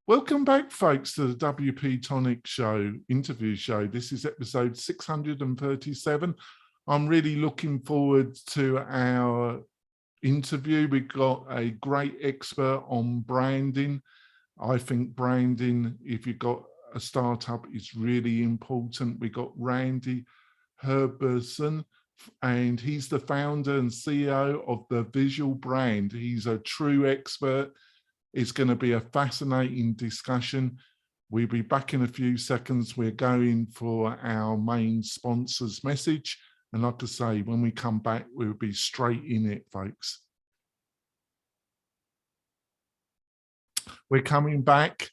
Welcome back, folks, to the WP-Tonic show, interview show. This is episode 637. I'm really looking forward to our interview. We've got a great expert on branding. I think branding, if you've got a startup, is really important. We got Randy Herbertson, and he's the founder and CEO of the Visual Brand. He's a true expert. It's going to be a fascinating discussion. We'll be back in a few seconds. We're going for our main sponsor's message. And like I say, when we come back, we'll be straight in it, folks. We're coming back.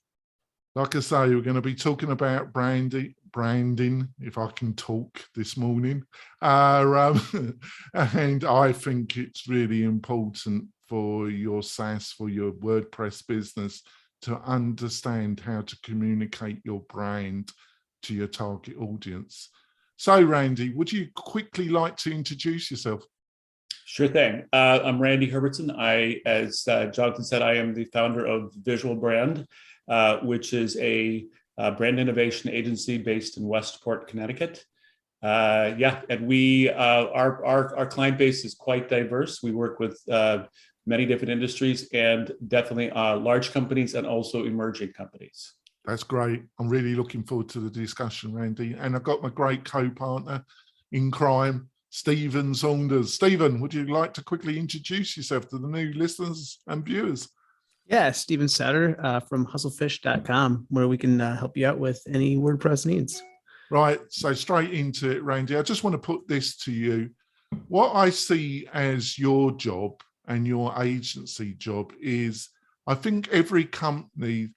Like I say, we're going to be talking about branding, if I can talk this morning. And I think it's really important for your SaaS, for your WordPress business, to understand how to communicate your brand to your target audience. So, Randy, would you quickly like to introduce yourself? Sure thing. I'm Randy Herbertson. As Jonathan said, I am the founder of Visual Brand, which is a brand innovation agency based in Westport, Connecticut. And we our client base is quite diverse. We work with many different industries, and definitely large companies and also emerging companies. That's great. I'm really looking forward to the discussion, Randy. And I've got my great co-partner in crime, Stephen Saunders. Stephen, would you like to quickly introduce yourself to the new listeners and viewers? Yeah, Stephen Satter from hustlefish.com, where we can help you out with any WordPress needs. Right. So straight into it, Randy. I just want to put this to you. What I see as your job and your agency job is, I think every company,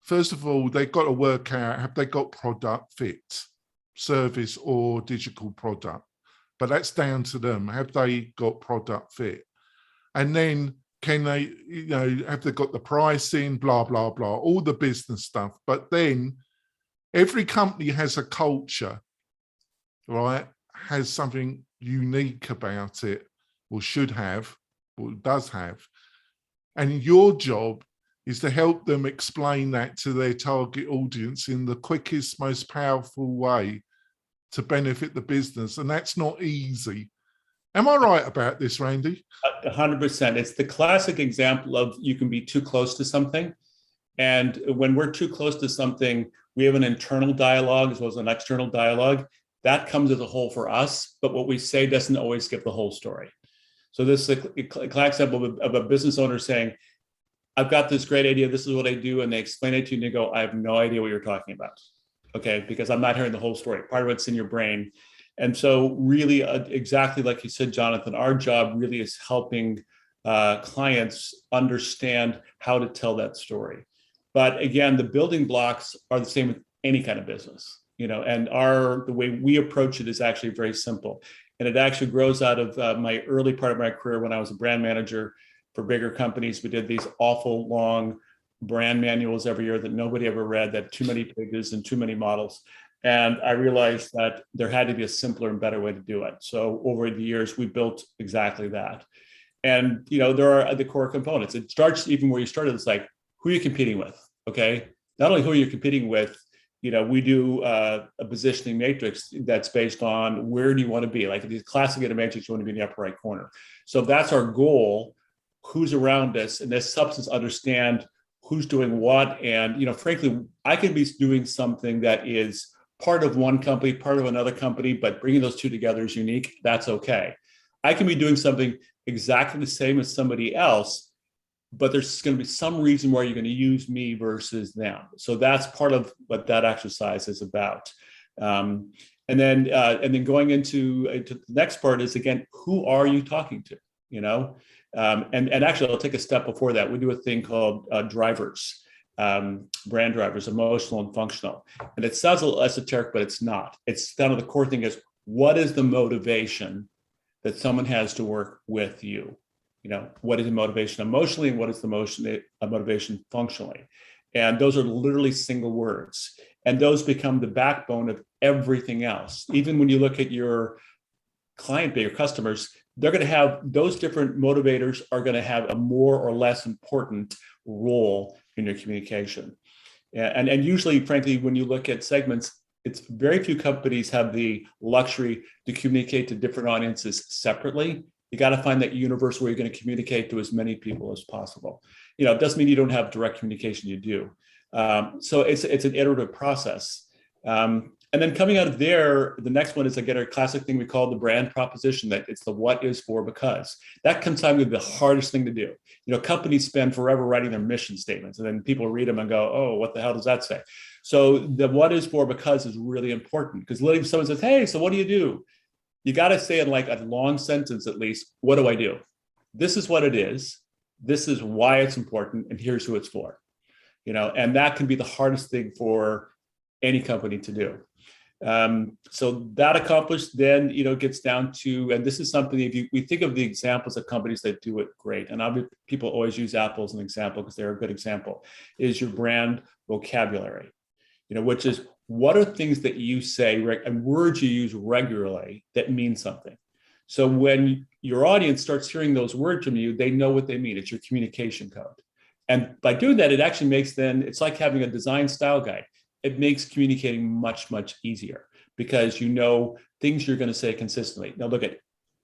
first of all, they've got to work out, have they got product fit, service or digital product? But that's down to them. Have they got product fit? And then can they, have they got the pricing, blah, blah, blah, all the business stuff. But then every company has a culture, right? Has something unique about it, or should have, or does have. And your job is to help them explain that to their target audience in the quickest, most powerful way to benefit the business. And that's not easy. Am I right about this, Randy? 100%. It's the classic example of you can be too close to something. And when we're too close to something, we have an internal dialogue as well as an external dialogue. That comes as a whole for us, but what we say doesn't always give the whole story. So this is a classic example of a business owner saying, I've got this great idea, this is what I do, and they explain it to you and you go, I have no idea what you're talking about. Okay, because I'm not hearing the whole story. Part of it's in your brain. And so really, exactly like you said, Jonathan, our job really is helping clients understand how to tell that story. But again, the building blocks are the same with any kind of business, and the way we approach it is actually very simple. And it actually grows out of my early part of my career when I was a brand manager for bigger companies. We did these awful long brand manuals every year that nobody ever read, that too many pages and too many models. And I realized that there had to be a simpler and better way to do it. So over the years, we built exactly that. And, there are the core components. It starts even where you started. It's like, who are you competing with? Okay. Not only who are you competing with, we do a positioning matrix that's based on where do you want to be? Like the classic data matrix, you want to be in the upper right corner. So that's our goal. Who's around us? And this helps us understand who's doing what. And, frankly, I can be doing something that is part of one company, part of another company, but bringing those two together is unique. That's okay. I can be doing something exactly the same as somebody else, but there's going to be some reason why you're going to use me versus them. So that's part of what that exercise is about. And then going into the next part is, again, who are you talking to? And actually, I'll take a step before that. We do a thing called drivers, brand drivers, emotional and functional. And it sounds a little esoteric, but it's not. It's kind of the core thing is, what is the motivation that someone has to work with you? What is the motivation emotionally and what is the motivation functionally? And those are literally single words. And those become the backbone of everything else. Even when you look at your client base, your customers, they're going to have those different motivators are going to have a more or less important role in your communication. And usually, frankly, when you look at segments, it's very few companies have the luxury to communicate to different audiences separately. You got to find that universe where you're going to communicate to as many people as possible. It doesn't mean you don't have direct communication, you do. So it's an iterative process. And then coming out of there, the next one is, again, a classic thing we call the brand proposition, that it's the what is for because. That comes time to be the hardest thing to do. Companies spend forever writing their mission statements, and then people read them and go, oh, what the hell does that say? So the what is for because is really important, because letting someone says, hey, so what do? You got to say in like a long sentence, at least, what do I do? This is what it is. This is why it's important. And here's who it's for, and that can be the hardest thing for any company to do. So that accomplished, then, gets down to, and this is something, if we think of the examples of companies that do it great, and people always use Apple as an example because they're a good example, is your brand vocabulary, which is, what are things that you say and words you use regularly that mean something? So when your audience starts hearing those words from you, they know what they mean. It's your communication code. And by doing that, it actually makes it's like having a design style guide. It makes communicating much, much easier because things you're going to say consistently. Now, look at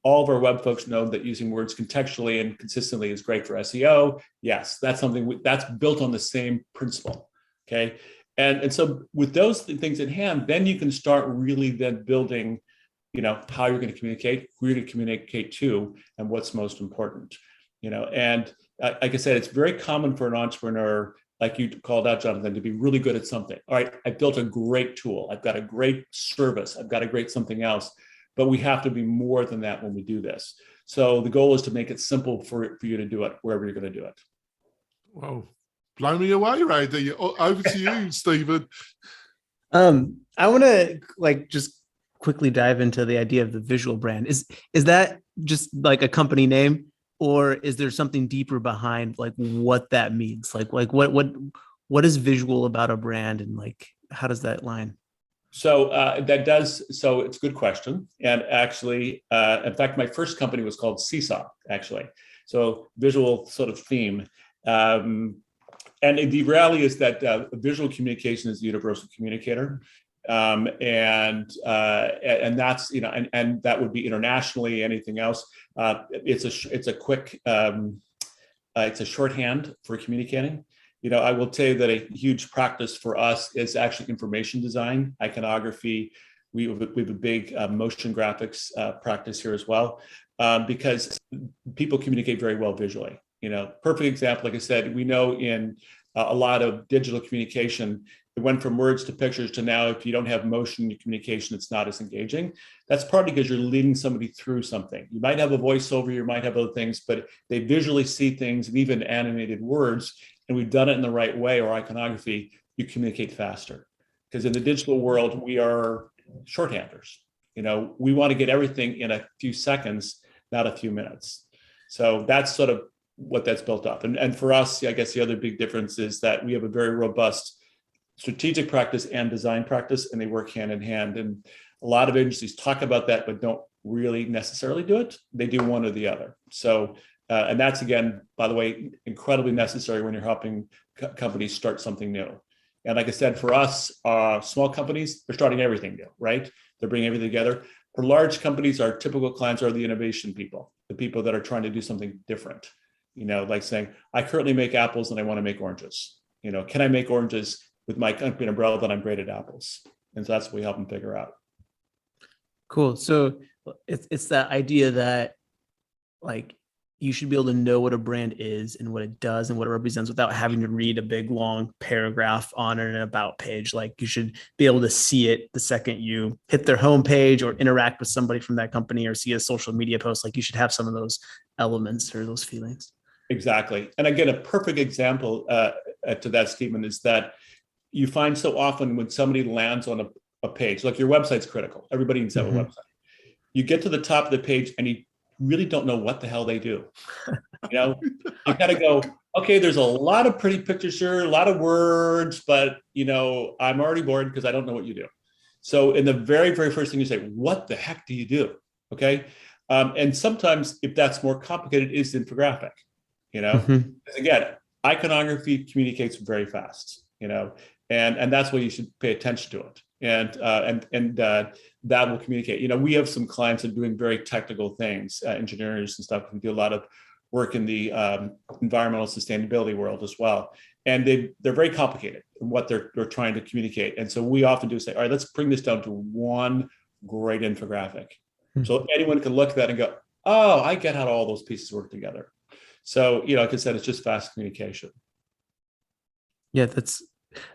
all of our web folks know that using words contextually and consistently is great for SEO. Yes, that's something that's built on the same principle. Okay. And so with those things in hand, then you can start really then building, how you're going to communicate, who you're going to communicate to, and what's most important, and like I said, it's very common for an entrepreneur, like you called out, Jonathan, to be really good at something. All right, I built a great tool. I've got a great service. I've got a great something else, but we have to be more than that when we do this. So the goal is to make it simple for you to do it wherever you're going to do it. Well, blow me away, Randy. Over to you, Stephen. I want to just quickly dive into the idea of the visual brand. Is that just like a company name, or is there something deeper behind what that means? What is visual about a brand, and how does that line? So so it's a good question. And actually, in fact, my first company was called Seesaw, actually. So visual sort of theme. And the reality is that visual communication is the universal communicator. And that's, and that would be internationally, anything else. It's a quick, it's a shorthand for communicating. I will tell you that a huge practice for us is actually information design, iconography. We have a big motion graphics practice here as well, because people communicate very well visually. Perfect example, like I said, we know in a lot of digital communication, it went from words to pictures to now, if you don't have motion in your communication, it's not as engaging. That's partly because you're leading somebody through something. You might have a voiceover, you might have other things, but they visually see things, and even animated words, and we've done it in the right way, or iconography, you communicate faster. Because in the digital world, we are shorthanders. We want to get everything in a few seconds, not a few minutes. So that's sort of what that's built up. And for us, I guess the other big difference is that we have a very robust strategic practice and design practice, and they work hand in hand. And a lot of agencies talk about that, but don't really necessarily do it. They do one or the other. So, and that's, again, by the way, incredibly necessary when you're helping companies start something new. And like I said, for us, small companies, they're starting everything new, right? They're bringing everything together. For large companies, our typical clients are the innovation people, the people that are trying to do something different. Like saying, I currently make apples and I want to make oranges. Can I make oranges with my company umbrella that I'm great at apples? And so that's what we help them figure out. Cool. So it's that idea that you should be able to know what a brand is and what it does and what it represents without having to read a big long paragraph on an about page. You should be able to see it the second you hit their homepage or interact with somebody from that company or see a social media post. You should have some of those elements or those feelings. Exactly. And again, a perfect example to that statement is that you find so often when somebody lands on a page, your website's critical. Everybody needs to have a website. You get to the top of the page and you really don't know what the hell they do. You got to go, okay, there's a lot of pretty pictures here, a lot of words, but I'm already bored because I don't know what you do. So in the very, very first thing you say, what the heck do you do? Okay. And sometimes if that's more complicated, it's the infographic, Again, iconography communicates very fast, and that's why you should pay attention to it. And that will communicate. You know, we have some clients that are doing very technical things, engineers and stuff. We do a lot of work in the environmental sustainability world as well, and they're very complicated in what they're trying to communicate. And so we often do say, all right, let's bring this down to one great infographic, so anyone can look at that and go, oh, I get how all those pieces work together. So, you know, like I said, it's just fast communication. Yeah, that's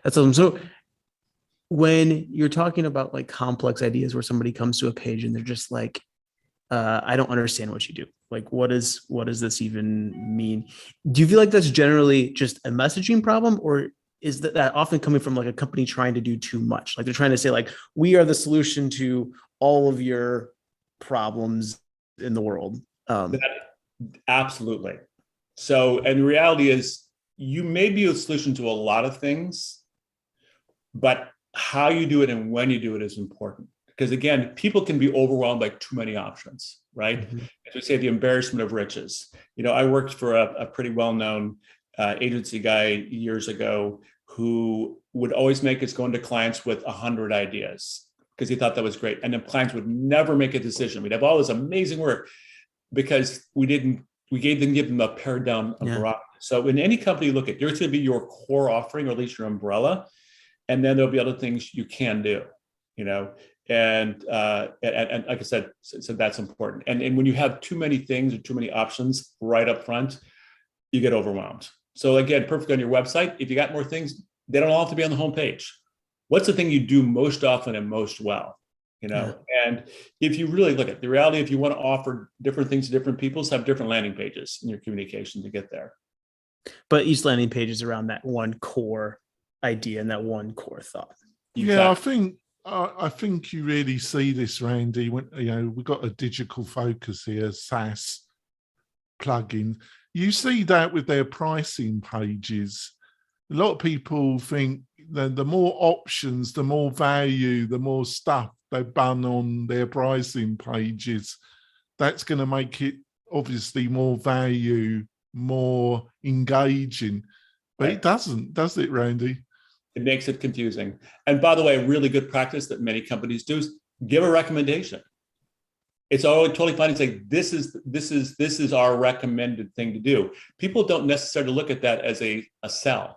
awesome. So when you're talking about like complex ideas where somebody comes to a page and they're just like, I don't understand what you do. Like, what does this even mean? Do you feel like that's generally just a messaging problem, or is that often coming from like a company trying to do too much? Like they're trying to say like, we are the solution to all of your problems in the world. Absolutely. So, and the reality is you may be a solution to a lot of things, but how you do it and when you do it is important. Because again, people can be overwhelmed by too many options, right? Mm-hmm. As we say, the embarrassment of riches. You know, I worked for a pretty well-known agency guy years ago who would always make us go into clients with 100 ideas because he thought that was great. And then clients would never make a decision. We'd have all this amazing work because we didn't give them a pared down variety. So in any company you look at, there's going to be your core offering, or at least your umbrella. And then there'll be other things you can do, you know, and like I said, so that's important. And when you have too many things or too many options right up front, you get overwhelmed. So again, perfect on your website. If you got more things, they don't all have to be on the homepage. What's the thing you do most often and most well? You know, and if you really look at the reality, if you want to offer different things to different people, have different landing pages in your communication to get there. But each landing page is around that one core idea and that one core thought. Yeah, I think you really see this, Randy. When you know we've got a digital focus here, SaaS plugin. You see that with their pricing pages. A lot of people think that the more options, the more value, the more stuff they bun on their pricing pages. That's going to make it obviously more value, more engaging. But it doesn't, does it, Randy? It makes it confusing. And by the way, a really good practice that many companies do is give a recommendation. It's always totally fine to say, this is our recommended thing to do. People don't necessarily look at that as a sell.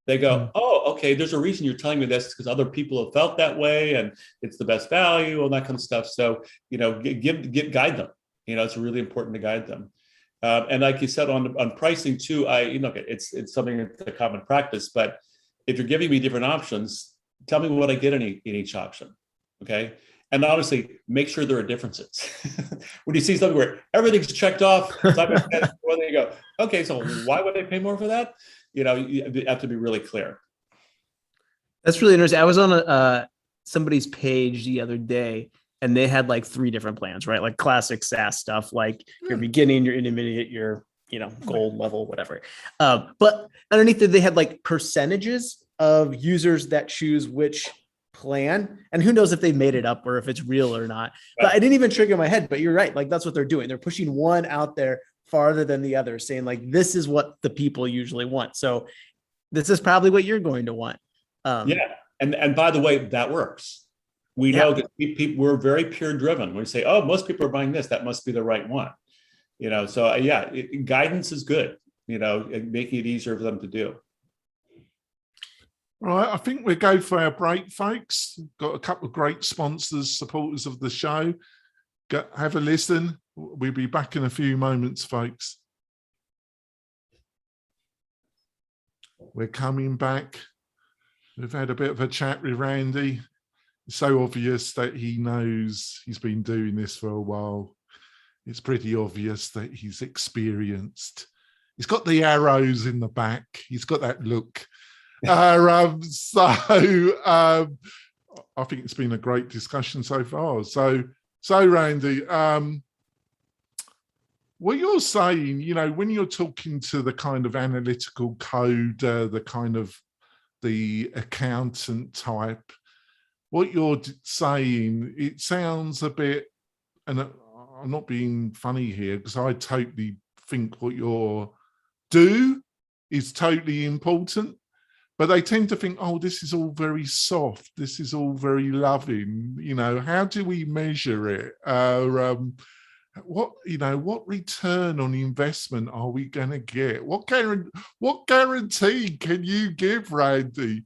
They go, oh, okay, there's a reason you're telling me this because other people have felt that way and it's the best value, all that kind of stuff. So, you know, guide them. You know, it's really important to guide them. And like you said on pricing too, it's something that's a common practice, but if you're giving me different options, tell me what I get in each option, okay? And honestly, make sure there are differences. When you see something where everything's checked off, then you go, okay, so why would I pay more for that? You know, you have to be really clear. That's really interesting. I was on somebody's page the other day, and they had like 3 different plans, right? Like classic SaaS stuff, like your beginning, your intermediate, your gold level, whatever. But underneath it, they had like percentages of users that choose which plan, and who knows if they made it up or if it's real or not. But I didn't even trigger my head, but you're right. Like that's what they're doing. They're pushing one out there farther than the other, saying like, this is what the people usually want. So this is probably what you're going to want. And by the way, that works. We know that people, we're very peer driven. We say, oh, most people are buying this, that must be the right one. You know, so guidance is good, you know, and making it easier for them to do. All right, I think we'll go for our break, folks. Got a couple of great sponsors, supporters of the show. Have a listen. We'll be back in a few moments, folks. We're coming back. We've had a bit of a chat with Randy. It's so obvious that he knows he's been doing this for a while. It's pretty obvious that he's experienced. He's got the arrows in the back. He's got that look. I think it's been a great discussion so far. So Randy, what you're saying, you know, when you're talking to the kind of analytical coder, the kind of the accountant type, what you're saying, it sounds a bit, and I'm not being funny here because I totally think what you do is totally important. but they tend to think, oh, this is all very soft. This is all very loving. How do we measure it? What return on investment are we going to get? What guarantee can you give, Randy?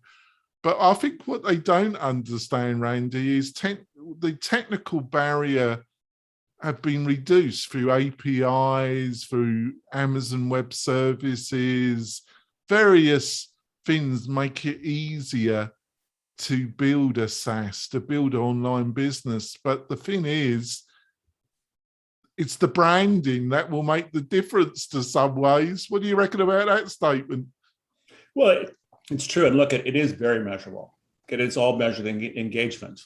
But I think what they don't understand, Randy, is the technical barrier have been reduced through APIs, through Amazon Web Services, various things make it easier to build a SaaS, to build an online business. But the thing is, it's the branding that will make the difference to some ways. What do you reckon about that statement? Well, it's true. And look, it is very measurable. It's all measured in engagement,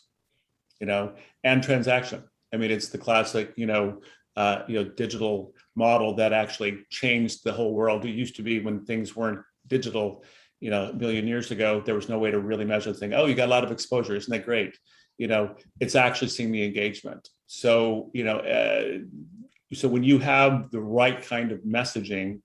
and transaction. I mean, it's the classic, digital model that actually changed the whole world. It used to be when things weren't digital, a million years ago, there was no way to really measure the thing. Oh, you got a lot of exposure. Isn't that great? It's actually seeing the engagement. So, so when you have the right kind of messaging,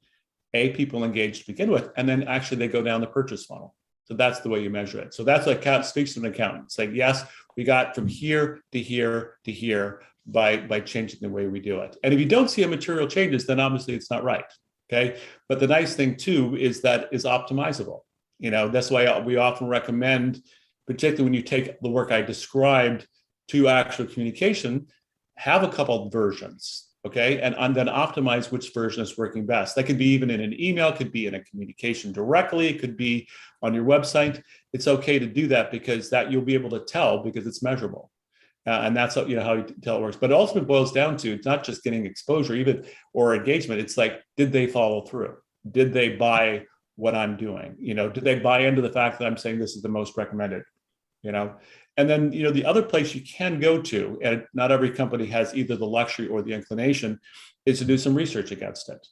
people engage to begin with, and then actually they go down the purchase funnel. So that's the way you measure it. So that's what speaks to an accountant. It's like, yes, we got from here to here to here by changing the way we do it. And if you don't see a material changes, then obviously it's not right. Okay. But the nice thing too is that is optimizable. That's why we often recommend, particularly when you take the work I described to actual communication, have a couple of versions. Okay. And then optimize which version is working best. That could be even in an email, could be in a communication directly, it could be on your website. It's okay to do that because that you'll be able to tell because it's measurable. And that's how you tell it works. But it ultimately boils down to, it's not just getting exposure or engagement. It's like, did they follow through? Did they buy what I'm doing? Did they buy into the fact that I'm saying this is the most recommended? And then, the other place you can go to, and not every company has either the luxury or the inclination, is to do some research against it.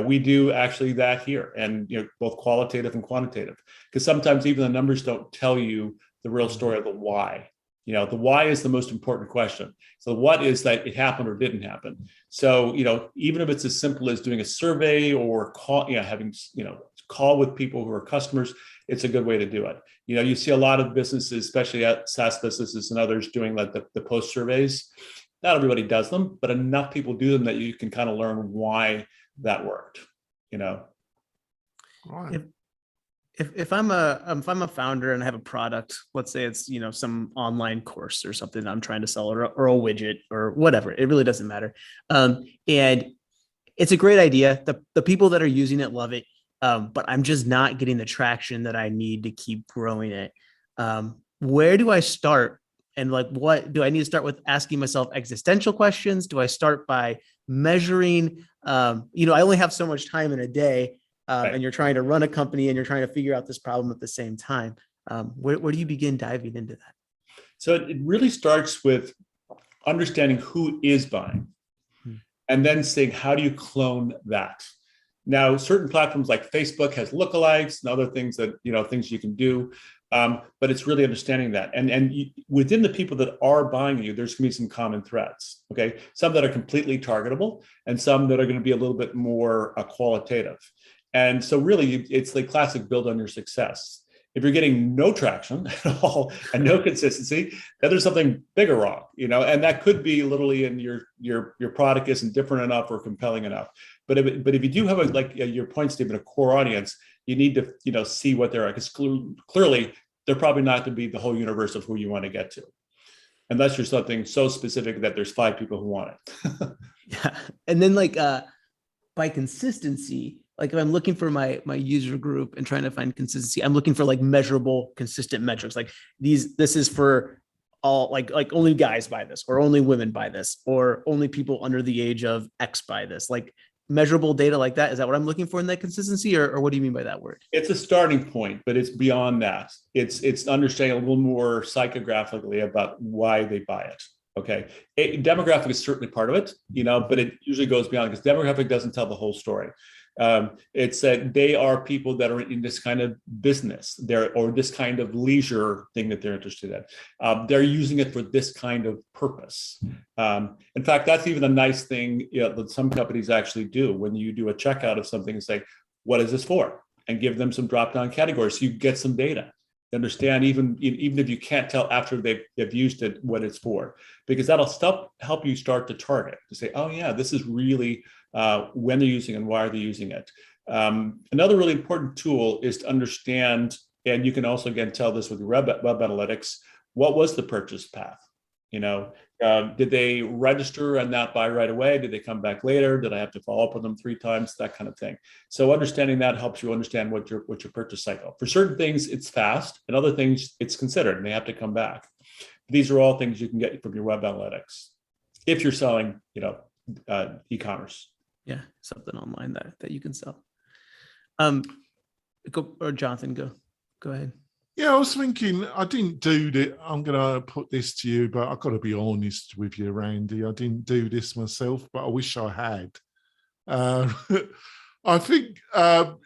We do actually that here, and both qualitative and quantitative, because sometimes even the numbers don't tell you the real story of the why. The why is the most important question. So what is that it happened or didn't happen? So, even if it's as simple as doing a survey or having, call with people who are customers, it's a good way to do it. You see a lot of businesses, especially at SaaS businesses and others, doing like the post surveys. Not everybody does them, but enough people do them that you can kind of learn why that worked. Right. If I'm a founder and I have a product, let's say it's some online course or something that I'm trying to sell, or a widget or whatever, it really doesn't matter. And it's a great idea. The people that are using it love it. But I'm just not getting the traction that I need to keep growing it. Where do I start? And what do I need to start with? Asking myself existential questions? Do I start by measuring? I only have so much time in a day, Right. and you're trying to run a company and you're trying to figure out this problem at the same time. Where do you begin diving into that? So it really starts with understanding who is buying, and then saying, how do you clone that? Now, certain platforms like Facebook has lookalikes and other things that, things you can do. But it's really understanding that. And within the people that are buying you, there's going to be some common threads. Okay. Some that are completely targetable and some that are going to be a little bit more qualitative. And so really it's the classic build on your success. If you're getting no traction at all and no consistency, then there's something bigger wrong, and that could be literally in your product isn't different enough or compelling enough. But if you do have your point statement, a core audience, you need to see what they're at, because clearly they're probably not going to be the whole universe of who you want to get to, unless you're something so specific that there's 5 people who want it. Yeah, and then by consistency. If I'm looking for my user group and trying to find consistency, I'm looking for measurable, consistent metrics. This is for all, only guys buy this, or only women buy this, or only people under the age of X buy this. Measurable data like that. Is that what I'm looking for in that consistency, or what do you mean by that word? It's a starting point, but it's beyond that. It's understanding a little more psychographically about why they buy it. Okay. Demographic is certainly part of it, but it usually goes beyond, because demographic doesn't tell the whole story. It's that they are people that are in this kind of business or this kind of leisure thing that they're interested in. They're using it for this kind of purpose. In fact, that's even a nice thing that some companies actually do. When you do a checkout of something and say, what is this for? and give them some drop-down categories so you get some data. Understand even if you can't tell after they've used it what it's for, because that'll help you start to target to say, oh yeah, this is really when they're using and why are they using it. Another really important tool is to understand, and you can also again tell this with your web analytics, what was the purchase path? Did they register and not buy right away? Did they come back later? Did I have to follow up with them 3 times? That kind of thing. So understanding that helps you understand what your purchase cycle. For certain things, it's fast, and other things it's considered and they have to come back. These are all things you can get from your web analytics if you're selling, e-commerce. Yeah, something online that you can sell. Jonathan, go ahead. Yeah, I was thinking, I didn't do that. I'm going to put this to you, but I've got to be honest with you, Randy. I didn't do this myself, but I wish I had. I think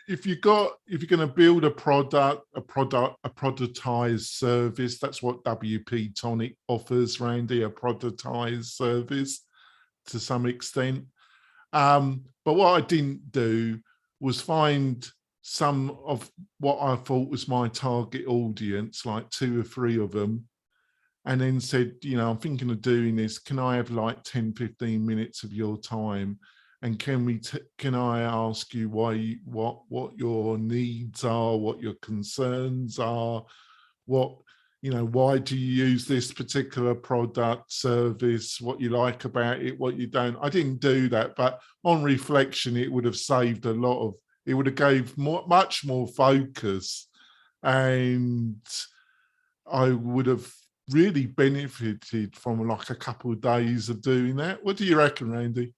if you're going to build a productized service, that's what WP-Tonic offers, Randy, a productized service to some extent. But what I didn't do was find some of what I thought was my target audience, like 2 or 3 of them, and then said, I'm thinking of doing this. Can I have like 10, 15 minutes of your time? And can I ask you what your needs are, what your concerns are, why do you use this particular product, service, what you like about it, what you don't? I didn't do that, but on reflection, it would have saved it would have gave much more focus, and I would have really benefited from like a couple of days of doing that. What do you reckon, Randy?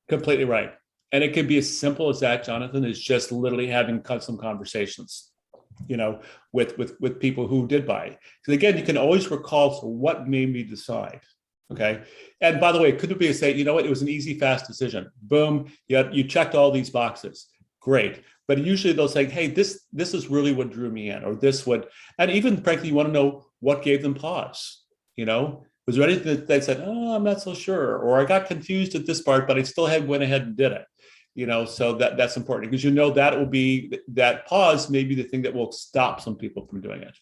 Completely right. And it can be as simple as that, Jonathan, is just literally having some conversations, with people who did buy. Because again, you can always recall, so what made me decide? Okay. And by the way, could it be to say, it was an easy, fast decision. Boom. You checked all these boxes. Great. But usually they'll say, hey, this is really what drew me in, or this would, and even frankly, you want to know what gave them pause. Was there anything that they said, oh, I'm not so sure, or I got confused at this part, but I still went ahead and did it. So that's important, because that pause may be the thing that will stop some people from doing it.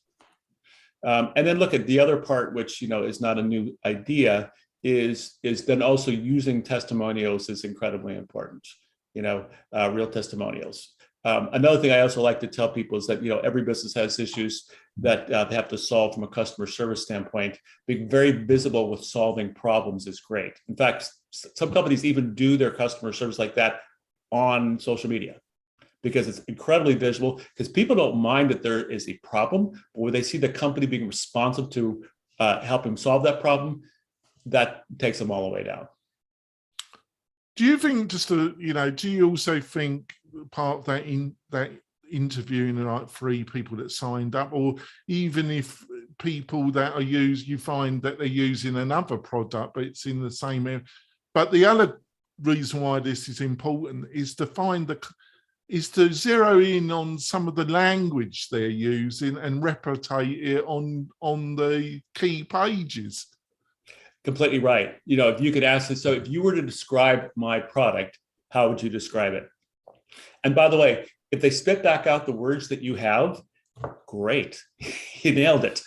And then look at the other part, which is not a new idea, is then also using testimonials is incredibly important. Real testimonials. Another thing I also like to tell people is that, every business has issues that they have to solve from a customer service standpoint. Being very visible with solving problems is great. In fact, some companies even do their customer service like that on social media, because it's incredibly visible, because people don't mind that there is a problem, but when they see the company being responsive to help them solve that problem, that takes them all the way down. Do you think do you also think part of that interviewing like 3 people that signed up, or even if people that are you find that they're using another product, but it's in the same area. But the other reason why this is important is to zero in on some of the language they're using and replicate it on the key pages. Completely right. If you could ask this, so if you were to describe my product, how would you describe it? And by the way, if they spit back out the words that you have, great, you nailed it.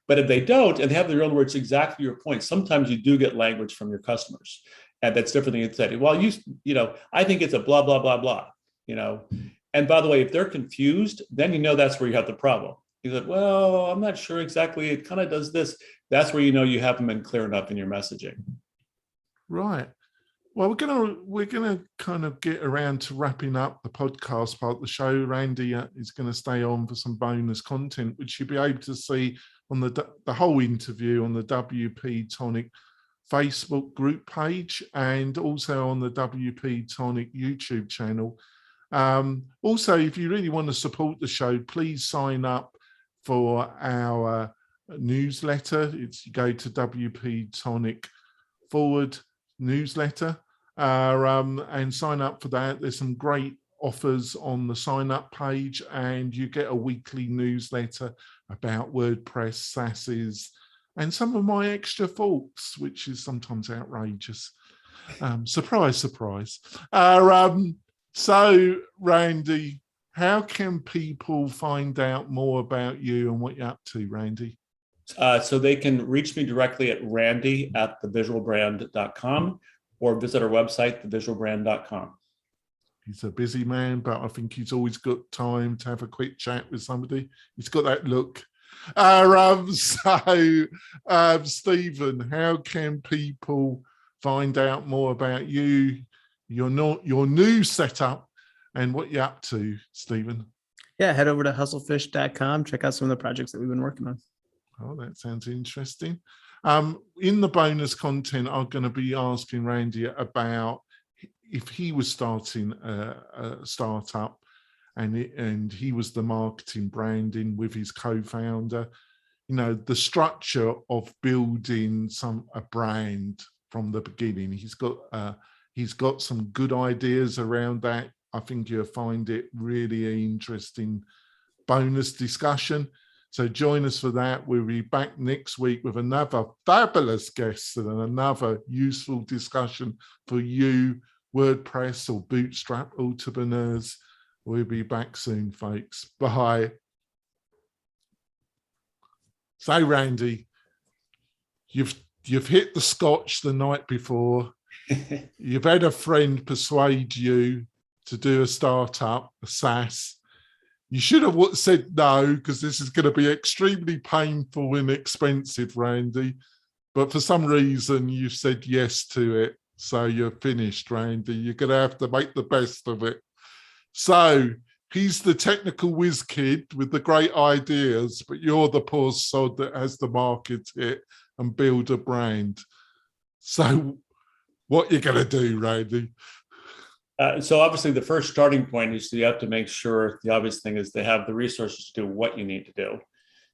But if they don't, and they have their own words, exactly your point, sometimes you do get language from your customers, and that's different than you said. Well, I think it's a blah, blah, blah, blah, And by the way, if they're confused, then that's where you have the problem. You said, well, I'm not sure exactly. It kind of does this. That's where you haven't been clear enough in your messaging. Right. Well, we're gonna kind of get around to wrapping up the podcast part of the show. Randy is going to stay on for some bonus content, which you'll be able to see on the whole interview on the WP-Tonic Facebook group page, and also on the WP-Tonic YouTube channel. Also, if you really want to support the show, please sign up for our newsletter. You go to WP-Tonic /newsletter and sign up for that. There's some great offers on the sign up page, and you get a weekly newsletter about WordPress, SaaSes, and some of my extra thoughts, which is sometimes outrageous. Surprise, surprise. So, Randy, how can people find out more about you and what you're up to, Randy? So they can reach me directly at randy@thevisualbrand.com or visit our website, thevisualbrand.com. He's a busy man, but I think he's always got time to have a quick chat with somebody. He's got that look. Stephen, how can people find out more about you, your new setup, and what you're up to, Stephen? Yeah, head over to hustlefish.com. Check out some of the projects that we've been working on. Oh, that sounds interesting. In the bonus content, I'm going to be asking Randy about if he was starting a startup and he was the marketing branding with his co-founder, the structure of building a brand from the beginning. He's got some good ideas around that. I think you'll find it really an interesting bonus discussion. So join us for that. We'll be back next week with another fabulous guest and another useful discussion for you, WordPress or Bootstrap entrepreneurs. We'll be back soon, folks. Bye. So, Randy, you've hit the scotch the night before. You've had a friend persuade you to do a startup, a SaaS. You should have said no, because this is going to be extremely painful and expensive, Randy. But for some reason, you said yes to it. So you're finished, Randy. You're going to have to make the best of it. So he's the technical whiz kid with the great ideas, but you're the poor sod that has to market it and build a brand. So what are you going to do, Randy? So obviously the first starting point is you have to make sure, the obvious thing is they have the resources to do what you need to do.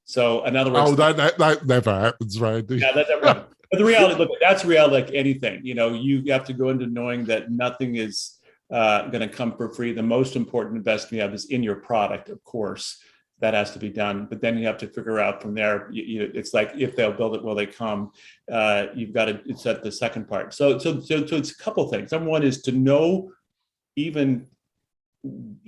So in other words, that never happens, Randy. Yeah, that never happens. But the reality, look, that's reality like anything. You have to go into knowing that nothing is going to come for free. The most important investment you have is in your product, of course. That has to be done. But then you have to figure out from there, it's like, if they'll build it, will they come? You've got to set the second part. So it's a couple of things. Number one is to know, even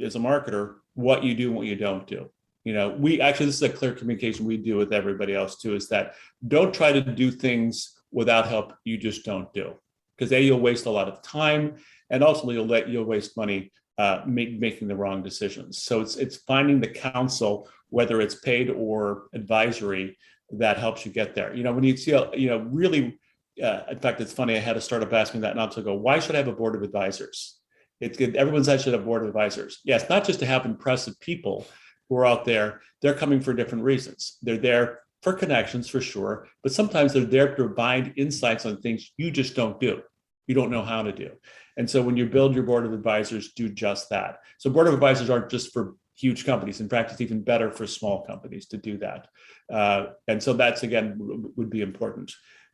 as a marketer, what you do and what you don't do. This is a clear communication we do with everybody else too, is that don't try to do things without help you just don't do. Because you'll waste a lot of time, and ultimately you'll waste money making the wrong decisions. So it's finding the counsel, whether it's paid or advisory, that helps you get there. When you see, really, in fact, it's funny, I had a startup ask me that not so ago, why should I have a board of advisors? Everyone says I should have a board of advisors. Yes, not just to have impressive people who are out there. They're coming for different reasons. They're there for connections, for sure, but sometimes they're there to provide insights on things you just don't do. You don't know how to do. And so when you build your board of advisors, do just that. So board of advisors aren't just for huge companies. In fact, it's even better for small companies to do that. And so that's, again, would be important.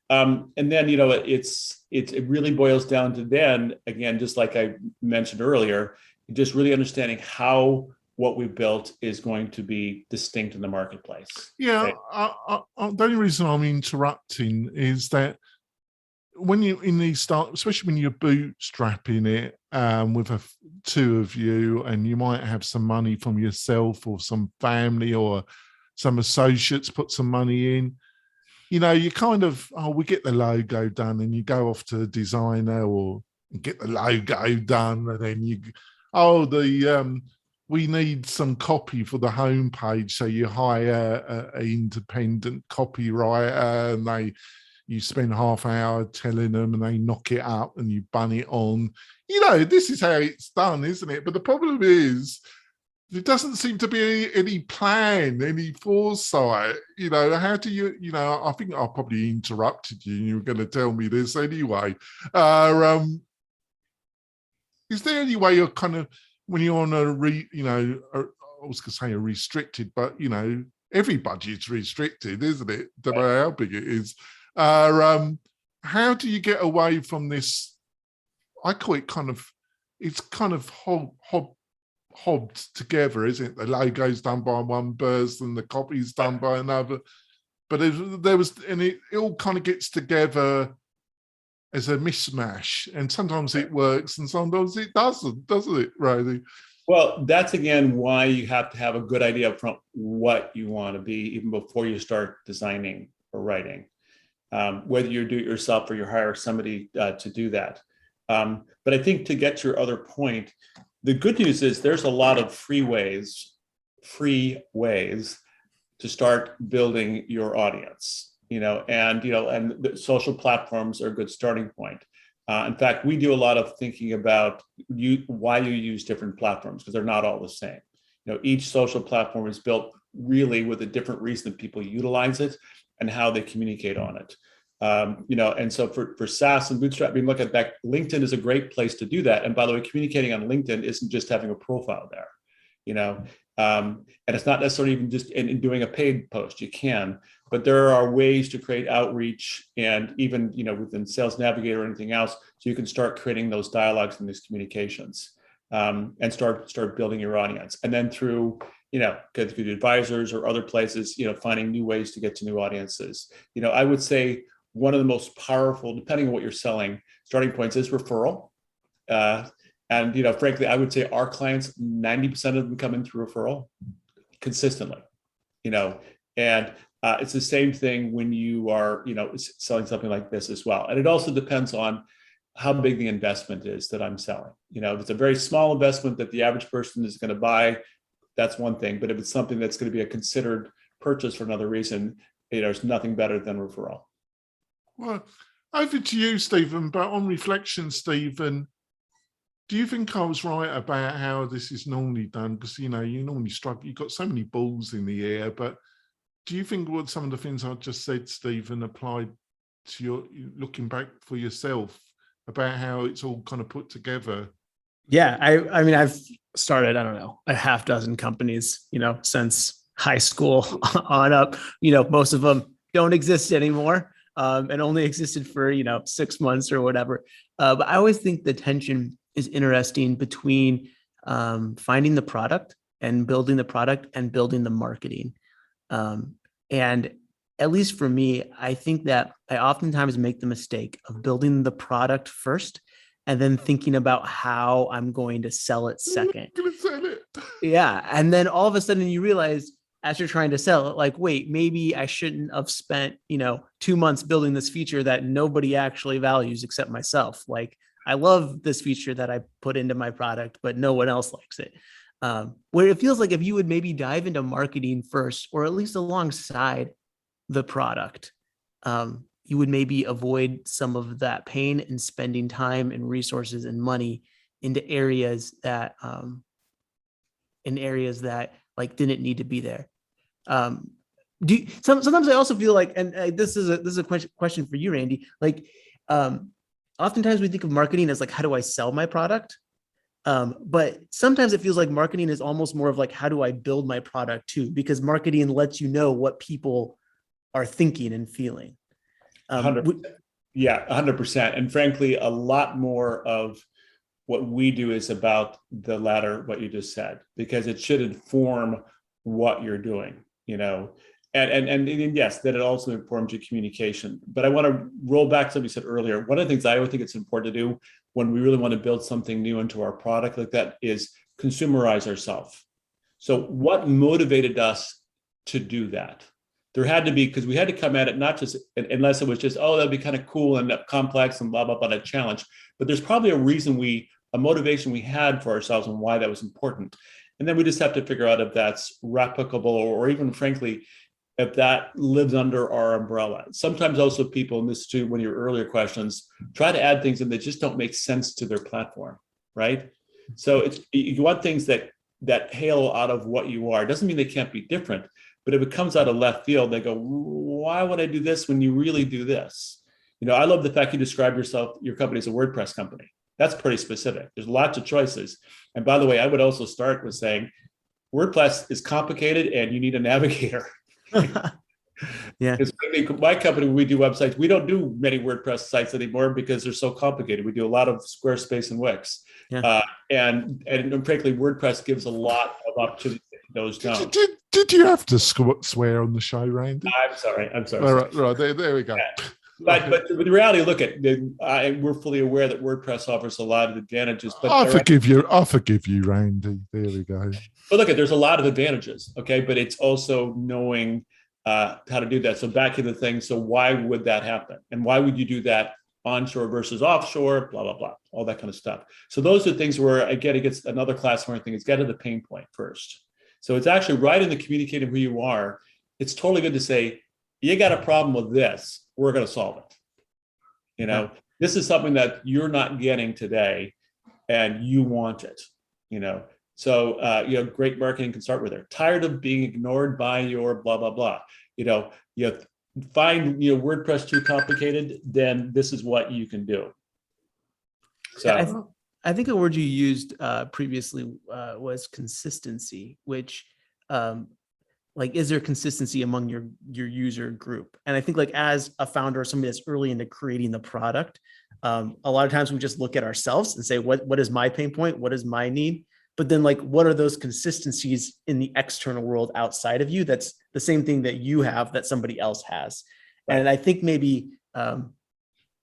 And then, it really boils down to then, again, just like I mentioned earlier, just really understanding how what we built is going to be distinct in the marketplace. Yeah, the only reason I'm interrupting is that when you especially when you're bootstrapping it with two of you, and you might have some money from yourself or some family or some associates put some money in, you kind of, we get the logo done, and you go off to the designer or get the logo done, and then we need some copy for the homepage, so you hire an independent copywriter, and you spend half an hour telling them, and they knock it up, and you bun it on. This is how it's done, isn't it? But the problem is, there doesn't seem to be any plan, any foresight. How do you, I think I probably interrupted you, and you were going to tell me this anyway. Is there any way you're kind of, when you're on I was going to say a restricted, but, every budget's restricted, isn't it? No matter how big it is. How do you get away from this? I call it it's kind of hobbed together, isn't it? The logo's done by one person, the copy's done by another. But it all kind of gets together as a mishmash, and sometimes it works and sometimes it doesn't it, Randy? Well, that's again why you have to have a good idea up front what you want to be even before you start designing or writing. Whether you do it yourself or you hire somebody to do that. But I think to get to your other point, the good news is there's a lot of free ways to start building your audience, and the social platforms are a good starting point. In fact, we do a lot of thinking about why you use different platforms, because they're not all the same. Each social platform is built really with a different reason that people utilize it and how they communicate on it. And so for SaaS and Bootstrap, look at that. LinkedIn is a great place to do that. And by the way, communicating on LinkedIn isn't just having a profile there, and it's not necessarily even just in doing a paid post. You can, but there are ways to create outreach, and even within Sales Navigator or anything else, so you can start creating those dialogues and these communications, and start building your audience. And then through through advisors or other places, finding new ways to get to new audiences. I would say one of the most powerful, depending on what you're selling, starting points is referral. And frankly, I would say our clients, 90% of them come in through referral consistently. And it's the same thing when you are, selling something like this as well. And it also depends on how big the investment is that I'm selling. If it's a very small investment that the average person is going to buy, that's one thing. But if it's something that's going to be a considered purchase for another reason, there's nothing better than referral. Well, over to you, Stephen. But on reflection, Stephen, do you think I was right about how this is normally done? Because, you normally struggle. You've got so many balls in the air. But do you think what some of the things I just said, Stephen, applied to your looking back for yourself about how it's all kind of put together? Yeah, I mean, I've started, I don't know, a half dozen companies, since high school on up. Most of them don't exist anymore, and only existed for 6 months or whatever. But I always think the tension is interesting between finding the product and building the product and building the marketing. And at least for me, I think that I oftentimes make the mistake of building the product first and then thinking about how I'm going to sell it second. I'm gonna sell it. Yeah. And then all of a sudden you realize as you're trying to sell it, like, wait, maybe I shouldn't have spent, 2 months building this feature that nobody actually values except myself. Like, I love this feature that I put into my product, but no one else likes it. Where it feels like if you would maybe dive into marketing first, or at least alongside the product, you would maybe avoid some of that pain and spending time and resources and money into areas that like didn't need to be there. Sometimes I also feel like, and this is a question for you, Randy, like, oftentimes we think of marketing as like, how do I sell my product? But sometimes it feels like marketing is almost more of like, how do I build my product too? Because marketing lets you know what people are thinking and feeling. 100%. Yeah, 100%. And frankly, a lot more of what we do is about the latter, what you just said, because it should inform what you're doing, and yes, that it also informs your communication. But I want to roll back to something you said earlier. One of the things I would think it's important to do when we really want to build something new into our product like that is consumerize ourselves. So what motivated us to do that? There had to be, because we had to come at it, not just, unless it was just, oh, that'd be kind of cool and complex and blah, blah, blah, a challenge. But there's probably a reason a motivation we had for ourselves and why that was important. And then we just have to figure out if that's replicable, or even frankly, if that lives under our umbrella. Sometimes also people, and this to one of your earlier questions, try to add things and they just don't make sense to their platform, right? So you want things that halo out of what you are. It doesn't mean they can't be different, but if it comes out of left field, they go, why would I do this when you really do this? I love the fact you describe your company as a WordPress company. That's pretty specific. There's lots of choices. And by the way, I would also start with saying WordPress is complicated and you need a navigator. Yeah. My company, we do websites. We don't do many WordPress sites anymore because they're so complicated. We do a lot of Squarespace and Wix. Yeah. And frankly, WordPress gives a lot of opportunity that those don't. Did you have to swear on the show, Randy? I'm sorry. All right, there we go. But the reality, look at we're fully aware that WordPress offers a lot of advantages. But I forgive you, Randy. There we go. But look, there's a lot of advantages, okay? But it's also knowing how to do that. So back to the thing. So why would that happen? And why would you do that onshore versus offshore? Blah, blah, blah, all that kind of stuff. So those are things where, again, it gets another class learning thing is get to the pain point first. So it's actually right in the communicating who you are. It's totally good to say, you got a problem with this. We're going to solve it. You know, this is something that you're not getting today and you want it, you know. So, great marketing can start with it. Tired of being ignored by your blah, blah, blah. You find, WordPress too complicated, then this is what you can do. So I think a word you used previously was consistency, which is there consistency among your user group? And I think as a founder or somebody that's early into creating the product, a lot of times we just look at ourselves and say, what is my pain point? What is my need? But then what are those consistencies in the external world outside of you? That's the same thing that you have that somebody else has. Right. And I think maybe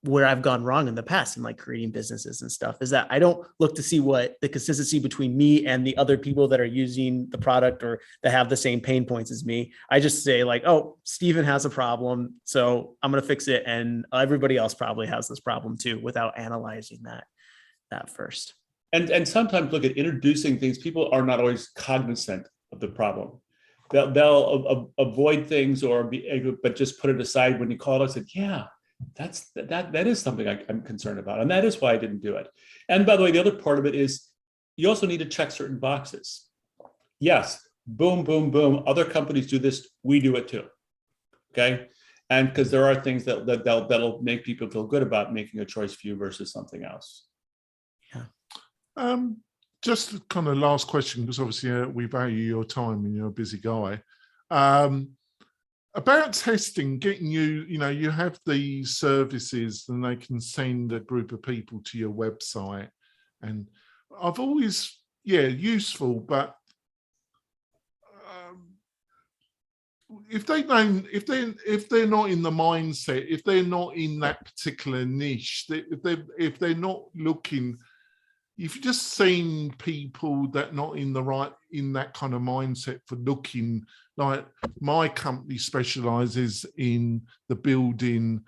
where I've gone wrong in the past in creating businesses and stuff is that I don't look to see what the consistency between me and the other people that are using the product or that have the same pain points as me. I just say oh, Steven has a problem, so I'm going to fix it. And everybody else probably has this problem too, without analyzing that first. And sometimes look at introducing things. People are not always cognizant of the problem. They'll avoid things but just put it aside when you call us and yeah, that is something I'm concerned about. And that is why I didn't do it. And by the way, the other part of it is you also need to check certain boxes. Yes, boom, boom, boom. Other companies do this. We do it too. Okay. And because there are things that'll make people feel good about making a choice for you versus something else. Just kind of last question, because obviously we value your time and you're a busy guy. About testing, getting you have these services and they can send a group of people to your website. And I've always, useful, but if they're not in the mindset, if they're not in that particular niche, if they're not looking, if you've just seen people that not in that kind of mindset for looking, like my company specializes in the building,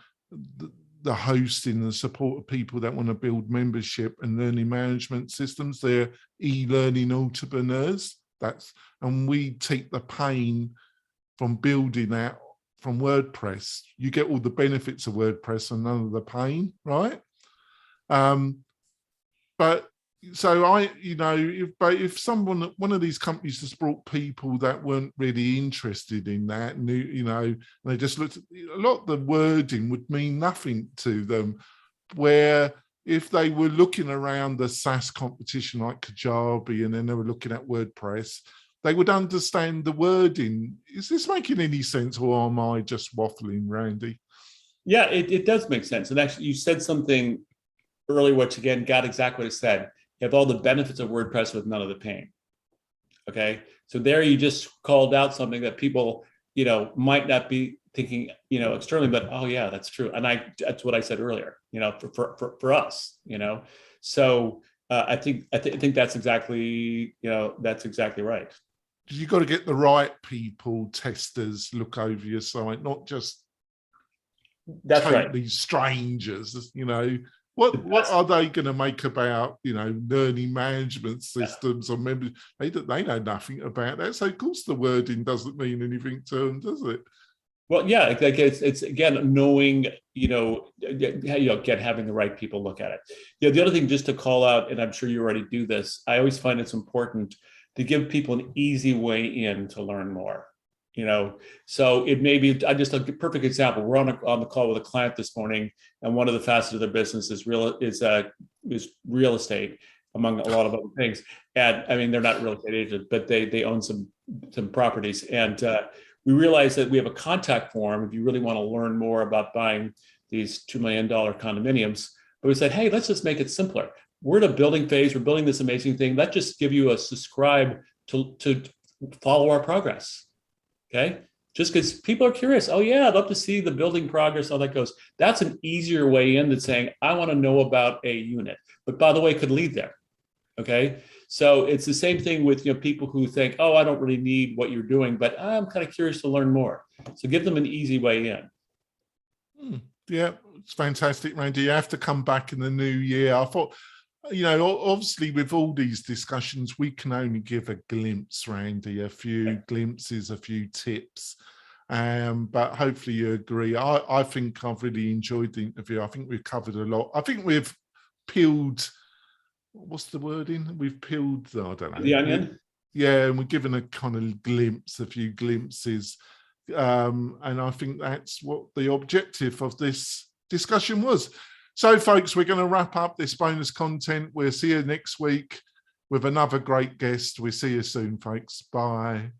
the hosting and support of people that want to build membership and learning management systems. They're e-learning entrepreneurs. And we take the pain from building that from WordPress. You get all the benefits of WordPress and none of the pain, right? But so if one of these companies just brought people that weren't really interested in that, and they just looked at a lot of the wording would mean nothing to them, where if they were looking around the SaaS competition like Kajabi and then they were looking at WordPress, they would understand the wording. Is this making any sense, or am I just waffling, Randy? Yeah, it does make sense. And actually, you said something earlier, which again got exactly what it said. You have all the benefits of WordPress with none of the pain. Okay, so there you just called out something that people, might not be thinking, externally, but oh yeah, that's true. And that's what I said earlier. For us, So I think that's exactly right. You got to get the right people, testers, look over your site, not just totally strangers. What are they going to make about, learning management systems or members? They know nothing about that. So of course the wording doesn't mean anything to them, does it? Well, yeah, it's again, knowing, again, having the right people look at it. The other thing just to call out, and I'm sure you already do this, I always find it's important to give people an easy way in to learn more. So it may be, just a perfect example. We're on the call with a client this morning, and one of the facets of their business is real estate, among a lot of other things. And I mean, they're not real estate agents, but they own some properties. And we realized that we have a contact form if you really want to learn more about buying these $2 million condominiums. But we said, hey, let's just make it simpler. We're in a building phase. We're building this amazing thing. Let's just give you a subscribe to follow our progress. Okay. just because people are curious. Oh yeah, I'd love to see the building progress, how that goes. That's an easier way in than saying, I want to know about a unit, but by the way, could lead there. Okay. So it's the same thing with, people who think, oh, I don't really need what you're doing, but I'm kind of curious to learn more. So give them an easy way in. Yeah, it's fantastic, Randy. You have to come back in the new year. I thought, obviously with all these discussions, we can only give a glimpse, Randy, a few glimpses, a few tips. But hopefully you agree. I think I've really enjoyed the interview. I think we've covered a lot. I think we've peeled, what's the word in? We've peeled, I don't know. The onion? Yeah, and we're given a kind of glimpse, a few glimpses. And I think that's what the objective of this discussion was. So, folks, we're going to wrap up this bonus content. We'll see you next week with another great guest. We'll see you soon, folks. Bye.